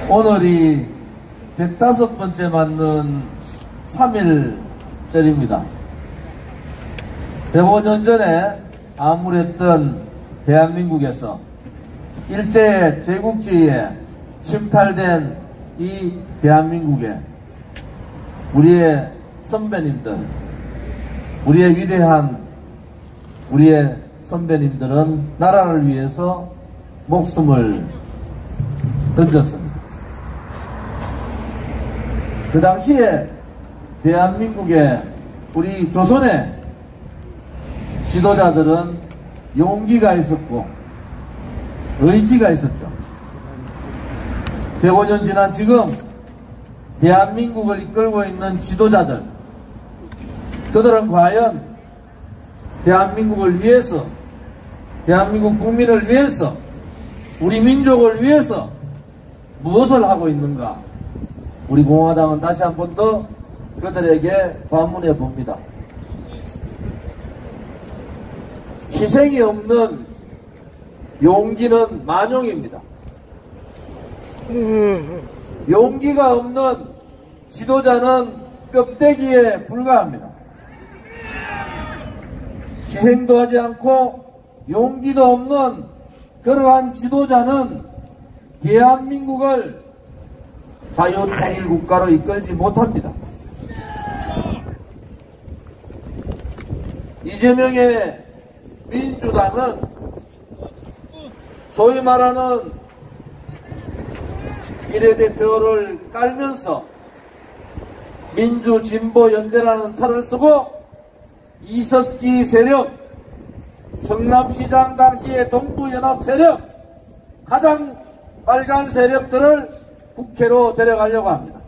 오늘이 105번째 맞는 3.1절입니다. 105년 전에 암울했던 대한민국에서 일제 제국주의에 침탈된 이 대한민국에 우리의 선배님들, 우리의 위대한 우리의 선배님들은 나라를 위해서 목숨을 던졌습니다. 그 당시에 대한민국의 우리 조선의 지도자들은 용기가 있었고 의지가 있었죠. 105년 지난 지금 대한민국을 이끌고 있는 지도자들, 그들은 과연 대한민국을 위해서, 대한민국 국민을 위해서, 우리 민족을 위해서 무엇을 하고 있는가? 우리 공화당은 다시 한 번 더 그들에게 반문해 봅니다. 희생이 없는 용기는 만용입니다. 용기가 없는 지도자는 껍데기에 불과합니다. 희생도 하지 않고 용기도 없는 그러한 지도자는 대한민국을 자유통일국가로 이끌지 못합니다. 이재명의 민주당은 소위 말하는 비례대표를 깔면서 민주진보연대라는 탈을 쓰고 이석기 세력, 성남시장 당시의 동부연합 세력, 가장 빨간 세력들을 국회로 데려가려고 합니다.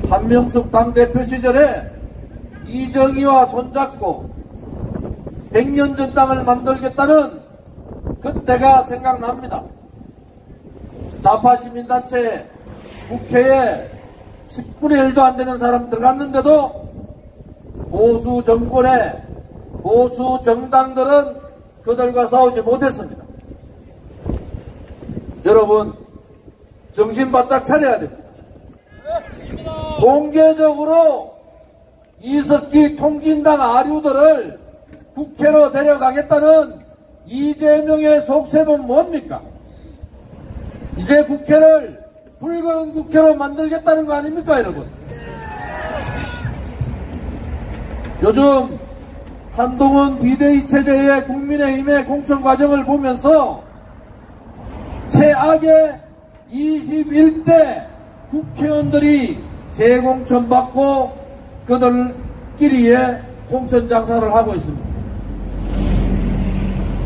한명숙 당대표 시절에 이정희와 손잡고 100년 전당을 만들겠다는 그때가 생각납니다. 좌파시민단체 국회에 10분의 1도 안 되는 사람 들어갔는데도 보수 정권의 보수 정당들은 그들과 싸우지 못했습니다. 여러분, 정신 바짝 차려야 됩니다. 공개적으로 이석기 통진당 아류들을 국회로 데려가겠다는 이재명의 속셈은 뭡니까? 이제 국회를 붉은 국회로 만들겠다는 거 아닙니까, 여러분? 요즘 한동훈 비대위 체제의 국민의힘의 공천 과정을 보면서 최악의 21대 국회의원들이 재공천 받고 그들끼리의 공천 장사를 하고 있습니다.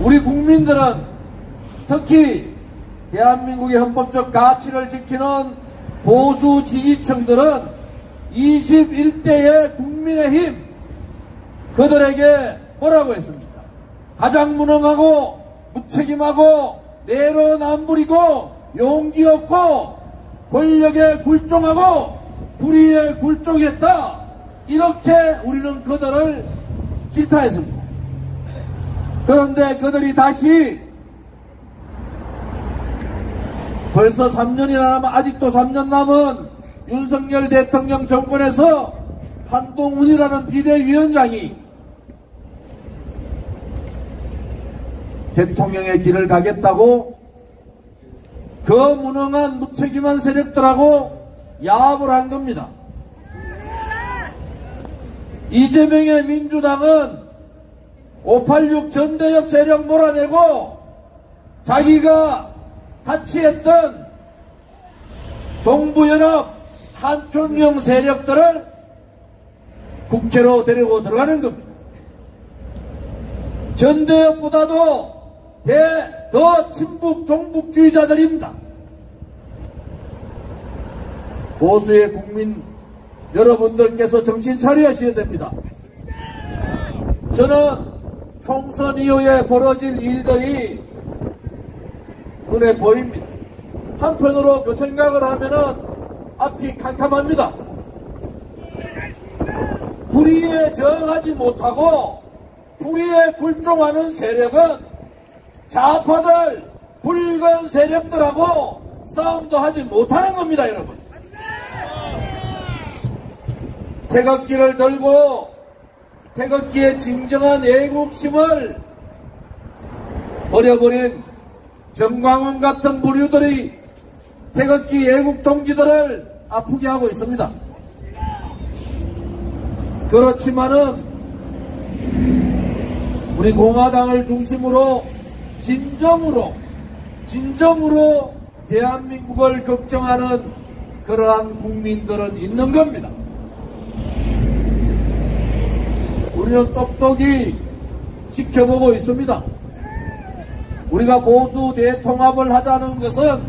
우리 국민들은 특히 대한민국의 헌법적 가치를 지키는 보수 지지층들은 21대의 국민의힘 그들에게 뭐라고 했습니까? 가장 무능하고 무책임하고 내로남불이고 용기 없고 권력에 굴종하고 불의에 굴종했다. 이렇게 우리는 그들을 질타했습니다. 그런데 그들이 다시 벌써 3년이나 남은, 아직도 3년 남은 윤석열 대통령 정권에서 한동훈이라는 비대위원장이 대통령의 길을 가겠다고 그 무능한 무책임한 세력들하고 야합을 한 겁니다. 이재명의 민주당은 586 전대협 세력 몰아내고 자기가 같이 했던 동부연합 한촌령 세력들을 국회로 데리고 들어가는 겁니다. 전대협보다도 더 친북 종북주의자들입니다. 보수의 국민 여러분들께서 정신 차리셔야 됩니다. 저는 총선 이후에 벌어질 일들이 눈에 보입니다. 한편으로 그 생각을 하면은 앞이 캄캄합니다. 불의에 저항하지 못하고 불의에 굴종하는 세력은 좌파들, 붉은 세력들하고 싸움도 하지 못하는 겁니다, 여러분. 태극기를 들고 태극기의 진정한 애국심을 버려버린 정광훈 같은 부류들이 태극기 애국동지들을 아프게 하고 있습니다. 그렇지만은 우리 공화당을 중심으로 진정으로 대한민국을 걱정하는 그러한 국민들은 있는 겁니다. 우리는 똑똑히 지켜보고 있습니다. 우리가 보수 대통합을 하자는 것은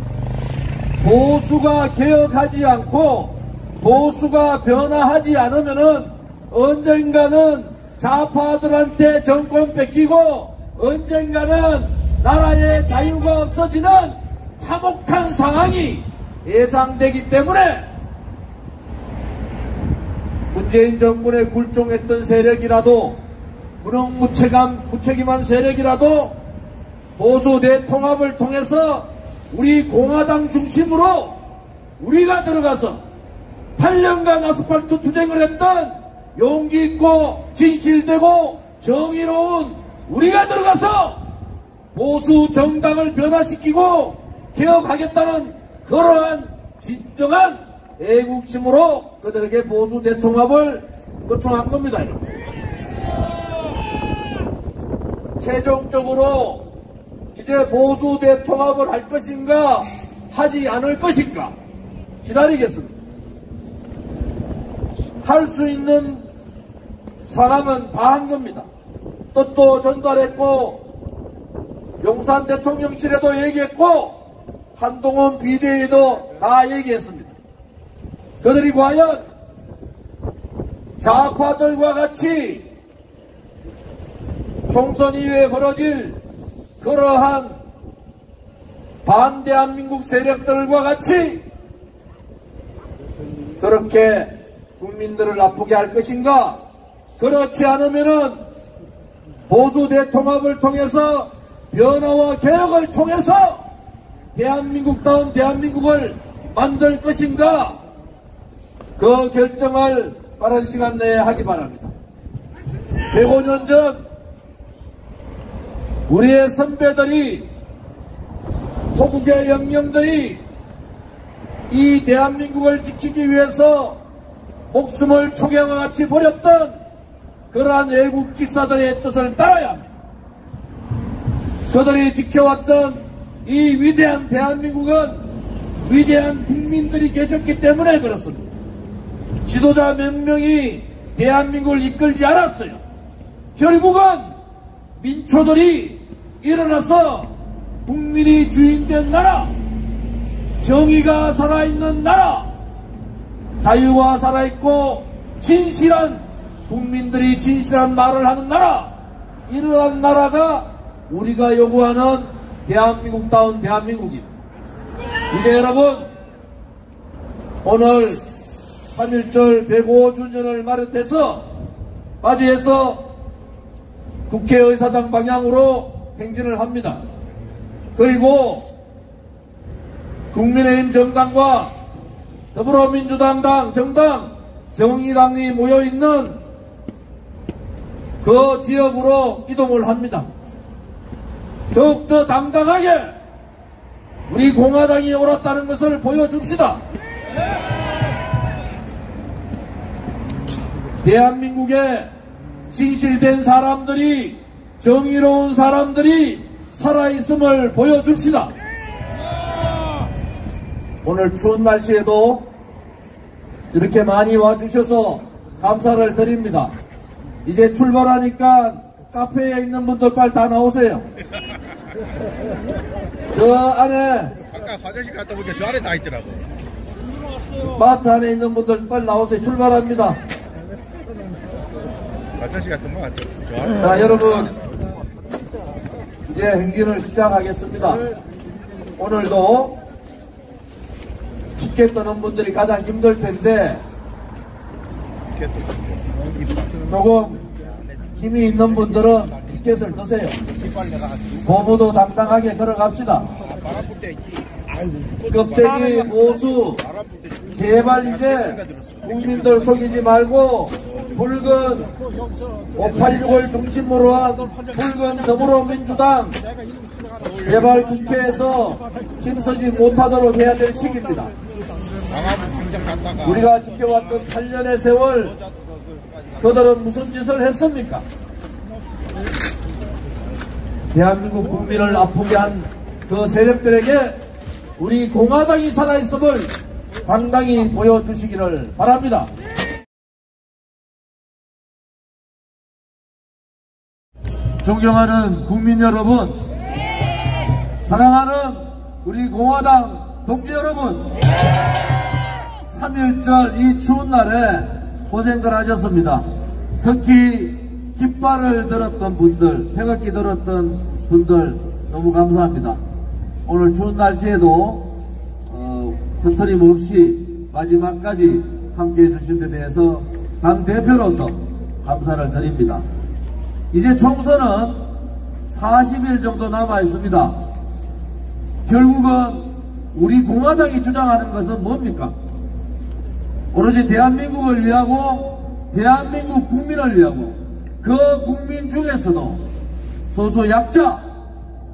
보수가 개혁하지 않고 보수가 변화하지 않으면은 언젠가는 좌파들한테 정권 뺏기고 언젠가는 나라의 자유가 없어지는 참혹한 상황이 예상되기 때문에 문재인 정권에 굴종했던 세력이라도 무책임한 세력이라도 보수 대통합을 통해서 우리 공화당 중심으로 우리가 들어가서 8년간 아스팔트 투쟁을 했던 용기 있고 진실되고 정의로운 우리가 들어가서 보수 정당을 변화시키고 개혁하겠다는 그러한 진정한 애국심으로 그들에게 보수 대통합을 요청한 겁니다. 최종적으로 이제 보수 대통합을 할 것인가 하지 않을 것인가 기다리겠습니다. 할 수 있는 사람은 다 한 겁니다. 뜻도 전달했고 용산 대통령실에도 얘기했고 한동훈 비대위도 다 얘기했습니다. 그들이 과연 좌파들과 같이 총선 이후에 벌어질 그러한 반대한민국 세력들과 같이 그렇게 국민들을 아프게 할 것인가? 그렇지 않으면은 보수 대통합을 통해서 변화와 개혁을 통해서 대한민국다운 대한민국을 만들 것인가? 그 결정을 빠른 시간 내에 하기 바랍니다. 105년 전 우리의 선배들이 호국의 영령들이 이 대한민국을 지키기 위해서 목숨을 초경과 같이 버렸던 그러한 애국 직사들의 뜻을 따라야 합니다. 그들이 지켜왔던 이 위대한 대한민국은 위대한 국민들이 계셨기 때문에 그렇습니다. 지도자 몇 명이 대한민국을 이끌지 않았어요. 결국은 민초들이 일어나서 국민이 주인된 나라, 정의가 살아있는 나라, 자유가 살아있고 진실한 국민들이 진실한 말을 하는 나라, 이러한 나라가 우리가 요구하는 대한민국다운 대한민국입니다. 이제 여러분 오늘 3.1절 105주년을 맞이해서 국회의사당 방향으로 행진을 합니다. 그리고 국민의힘 정당과 더불어민주당 정당, 정의당이 모여있는 그 지역으로 이동을 합니다. 더욱더 당당하게 우리 공화당이 옳았다는 것을 보여줍시다. 대한민국에 진실된 사람들이, 정의로운 사람들이 살아있음을 보여줍시다. 오늘 추운 날씨에도 이렇게 많이 와주셔서 감사를 드립니다. 이제 출발하니까 카페에 있는 분들 빨리 다 나오세요. 저 안에 아까 화장실 갔다 보니까 저 안에 다 있더라고. 마트 안에 있는 분들 빨리 나오세요. 출발합니다. 화장실 갔던 거 같죠? 자, 여러분 이제 행진을 시작하겠습니다. 오늘도 피켓 떠는 분들이 가장 힘들 텐데 조금 힘이 있는 분들은 피켓을 드세요. 고무도 당당하게 걸어갑시다. 껍데기 보수 제발 이제 국민들 속이지 말고 붉은 586을 중심으로 한 붉은 더불어민주당 제발 국회에서 힘쓰지 못하도록 해야 될 시기입니다. 우리가 지켜왔던 8년의 세월 그들은 무슨 짓을 했습니까? 대한민국 국민을 아프게 한 그 세력들에게 우리 공화당이 살아있음을 당당히 보여주시기를 바랍니다. 존경하는 국민 여러분, 사랑하는 우리 공화당 동지 여러분, 3.1절 이 추운 날에 고생들 하셨습니다. 특히 깃발을 들었던 분들, 태극기 들었던 분들 너무 감사합니다. 오늘 추운 날씨에도 흐트림 없이 마지막까지 함께해 주신 데 대해서 당 대표로서 감사를 드립니다. 이제 총선은 40일 정도 남아 있습니다. 결국은 우리 공화당이 주장하는 것은 뭡니까? 오로지 대한민국을 위하고 대한민국 국민을 위하고 그 국민 중에서도 소수약자,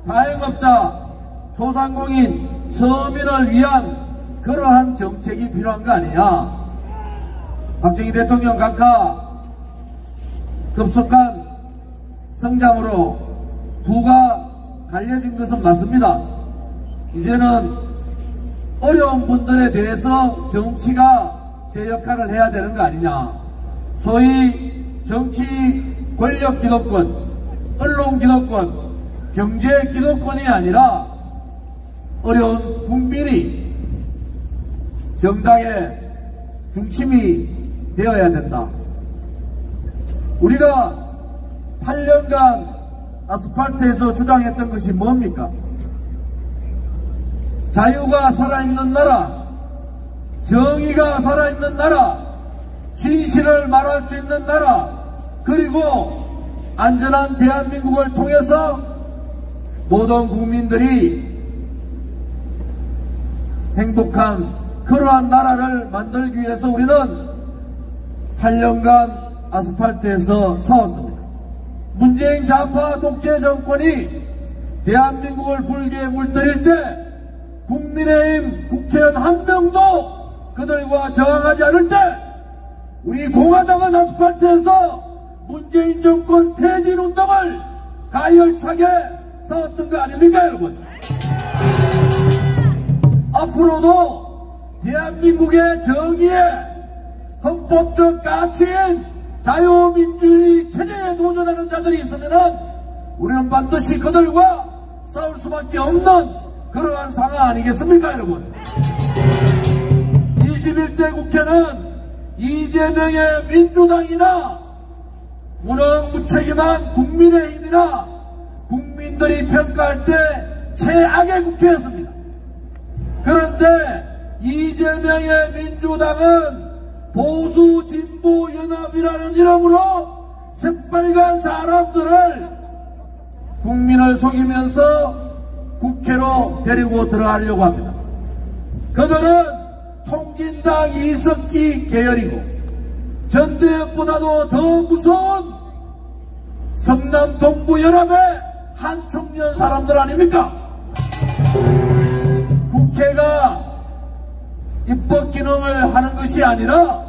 자영업자, 소상공인, 서민을 위한 그러한 정책이 필요한 거 아니냐. 박정희 대통령 각하 급속한 성장으로 부가 갈려진 것은 맞습니다. 이제는 어려운 분들에 대해서 정치가 제 역할을 해야 되는 거 아니냐. 소위 정치 권력 기득권, 언론 기득권, 경제 기득권이 아니라 어려운 국민이 정당의 중심이 되어야 된다. 우리가 8년간 아스팔트에서 주장했던 것이 뭡니까? 자유가 살아있는 나라, 정의가 살아있는 나라, 진실을 말할 수 있는 나라, 그리고 안전한 대한민국을 통해서 모든 국민들이 행복한 그러한 나라를 만들기 위해서 우리는 8년간 아스팔트에서 싸웠습니다. 문재인 좌파 독재 정권이 대한민국을 불기에 물들일 때 국민의힘 국회의원 한 명도 그들과 저항하지 않을 때 우리 공화당은 아스팔트에서 문재인 정권 퇴진 운동을 가열차게 싸웠던 거 아닙니까, 여러분? 앞으로도 대한민국의 정의에 헌법적 가치인 자유민주주의 체제에 도전하는 자들이 있으면 우리는 반드시 그들과 싸울 수밖에 없는 그러한 상황 아니겠습니까, 여러분? 21대 국회는 이재명의 민주당이나 무능무책임한 국민의힘이나 국민들이 평가할 때 최악의 국회였습니다. 그런데 이재명의 민주당은 보수진보연합이라는 이름으로 새빨간 사람들을 국민을 속이면서 국회로 데리고 들어가려고 합니다. 그들은 통진당 이석기 계열이고 전대협보다도 더 무서운 성남동부연합의 한총련 사람들 아닙니까? 국회가 입법 기능을 하는 것이 아니라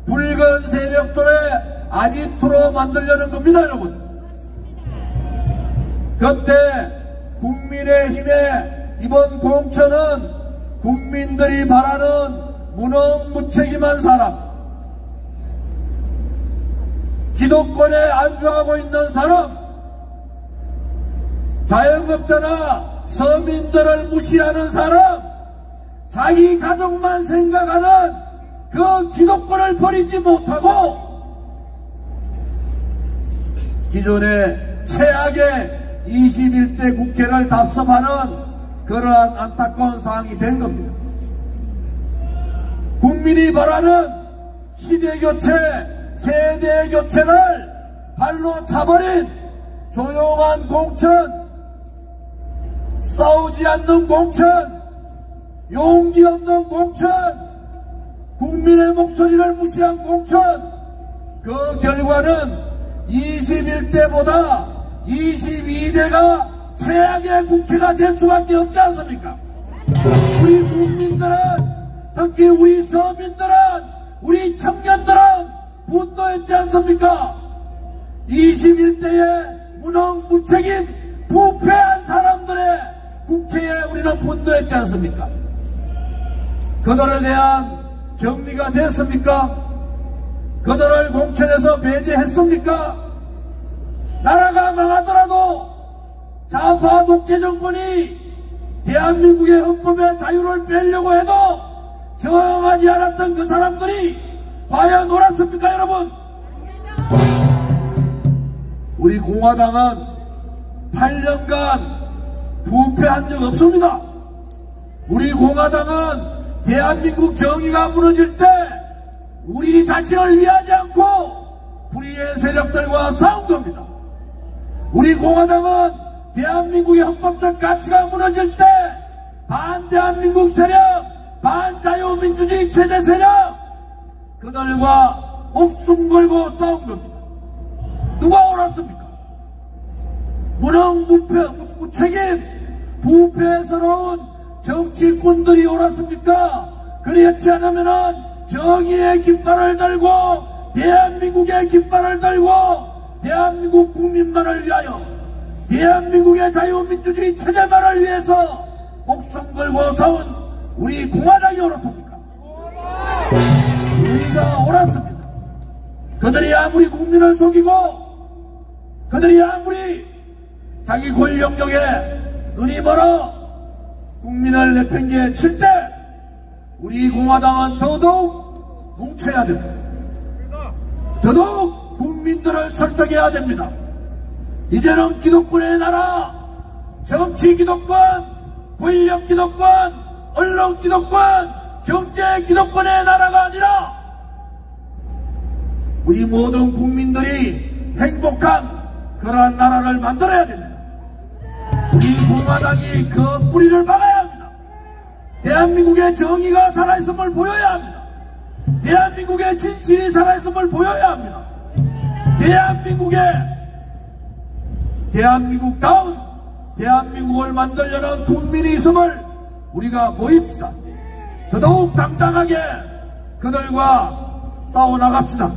붉은 세력들의 아지트로 만들려는 겁니다, 여러분. 그때 국민의힘의 이번 공천은 국민들이 바라는 무능무책임한 사람, 기득권에 안주하고 있는 사람, 자영업자나 서민들을 무시하는 사람, 자기 가족만 생각하는 그 기득권을 버리지 못하고 기존의 최악의 21대 국회를 답습하는 그러한 안타까운 상황이 된 겁니다. 국민이 바라는 시대교체, 세대교체를 발로 차버린 조용한 공천, 싸우지 않는 공천, 용기 없는 공천, 국민의 목소리를 무시한 공천, 그 결과는 21대보다 22대가 최악의 국회가 될 수밖에 없지 않습니까? 우리 국민들은, 특히 우리 서민들은, 우리 청년들은 분노했지 않습니까? 21대의 무능, 무책임, 부패한 사람들의 국회에 우리는 분노했지 않습니까? 그들에 대한 정리가 됐습니까? 그들을 공천에서 배제했습니까? 나라가 망하더라도 좌파 독재 정권이 대한민국의 헌법의 자유를 빼려고 해도 저항하지 않았던 그 사람들이 과연 옳았습니까, 여러분? 우리 공화당은 8년간 부패한 적 없습니다. 우리 공화당은 대한민국 정의가 무너질 때 우리 자신을 위하지 않고 불의의 세력들과 싸운 겁니다. 우리 공화당은 대한민국의 헌법적 가치가 무너질 때 반대한민국 세력, 반자유민주주의 체제 세력, 그들과 목숨 걸고 싸운 겁니다. 누가 옳았습니까? 무능, 무책임, 부패스러운 정치꾼들이 옳았습니까? 그렇지 않으면은 정의의 깃발을 들고 대한민국의 깃발을 들고 대한민국 국민만을 위하여 대한민국의 자유민주주의 체제만을 위해서 목숨 걸고 싸운 우리 공화당이 옳았습니까? 우리가 옳았습니다. 그들이 아무리 국민을 속이고 그들이 아무리 자기 권력력에 눈이 멀어 국민을 내팽개에 칠 때 우리 공화당은 더더욱 뭉쳐야 됩니다. 더더욱 국민들을 설득해야 됩니다. 이제는 기득권의 나라, 정치 기득권, 권력 기득권, 언론 기득권, 경제 기득권의 나라가 아니라 우리 모든 국민들이 행복한 그러한 나라를 만들어야 됩니다. 우리 공화당이 그 뿌리를 막아야 합니다. 대한민국의 정의가 살아있음을 보여야 합니다. 대한민국의 진실이 살아있음을 보여야 합니다. 대한민국다운 대한민국을 만들려는 국민이 있음을 우리가 보입시다. 더더욱 당당하게 그들과 싸워나갑시다.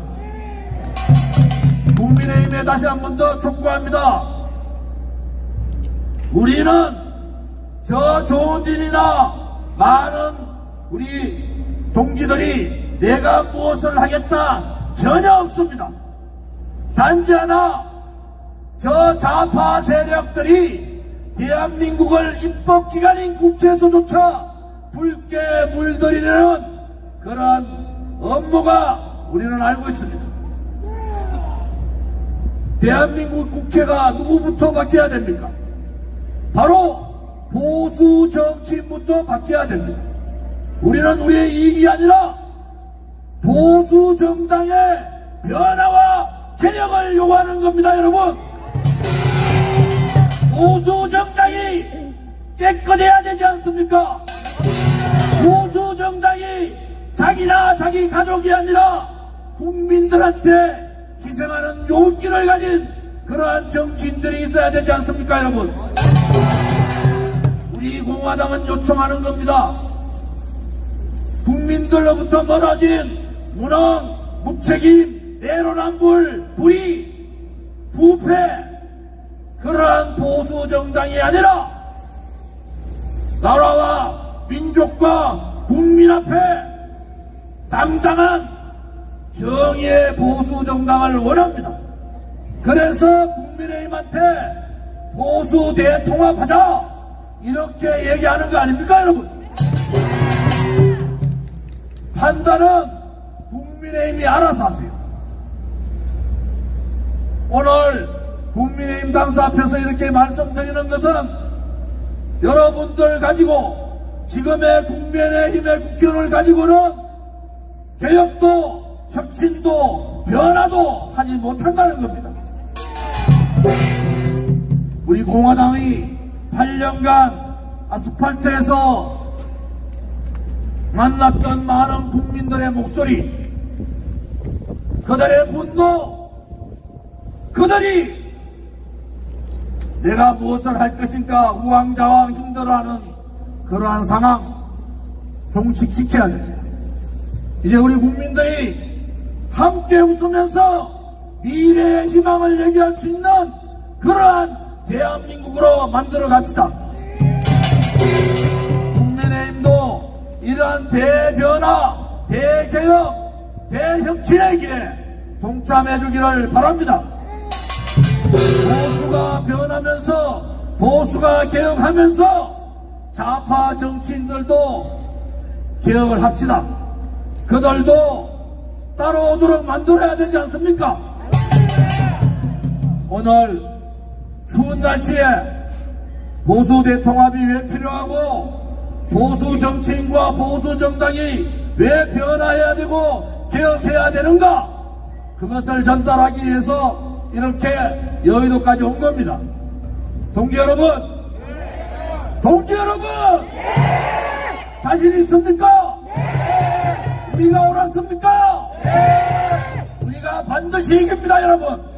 국민의힘에 다시 한 번 더 촉구합니다. 우리는 저 좋은 일이나 많은 우리 동지들이 내가 무엇을 하겠다 전혀 없습니다. 단지 하나, 저 좌파 세력들이 대한민국을 입법기관인 국회에서조차 붉게 물들이려는 그러한 업무가 우리는 알고 있습니다. 대한민국 국회가 누구부터 바뀌어야 됩니까? 바로 보수 정치인부터 바뀌어야 됩니다. 우리는 우리의 이익이 아니라 보수 정당의 변화와 개혁을 요구하는 겁니다, 여러분. 보수 정당이 깨끗해야 되지 않습니까? 보수 정당이 자기나 자기 가족이 아니라 국민들한테 희생하는 용기를 가진 그러한 정치인들이 있어야 되지 않습니까, 여러분? 우리 공화당은 요청하는 겁니다. 국민들로부터 멀어진 무능, 무책임, 내로남불, 불의, 부패, 그러한 보수 정당이 아니라 나라와 민족과 국민 앞에 당당한 정의의 보수 정당을 원합니다. 그래서 국민의힘한테 보수 대통합하자 이렇게 얘기하는 거 아닙니까, 여러분? 판단은 국민의힘이 알아서 하세요. 오늘 국민의힘 당사 앞에서 이렇게 말씀드리는 것은 여러분들 가지고 지금의 국민의힘의 국회의원을 가지고는 개혁도 혁신도 변화도 하지 못한다는 겁니다. 우리 공화당이 8년간 아스팔트에서 만났던 많은 국민들의 목소리, 그들의 분노, 그들이 내가 무엇을 할 것인가 우왕좌왕 힘들어하는 그러한 상황 종식시켜야 됩니다. 이제 우리 국민들이 함께 웃으면서 미래의 희망을 얘기할 수 있는 그러한 대한민국으로 만들어 갑시다. 국민의힘도 이러한 대변화, 대개혁, 대혁신의 길에 동참해 주기를 바랍니다. 보수가 변하면서, 보수가 개혁하면서 좌파 정치인들도 개혁을 합시다. 그들도 따라오도록 만들어야 되지 않습니까? 오늘 추운 날씨에 보수 대통합이 왜 필요하고 보수 정치인과 보수 정당이 왜 변화해야 되고 개혁해야 되는가, 그것을 전달하기 위해서 이렇게 여의도까지 온 겁니다. 동지 여러분, 동지 여러분, 자신 있습니까? 우리가 옳았습니까? 우리가 반드시 이깁니다, 여러분.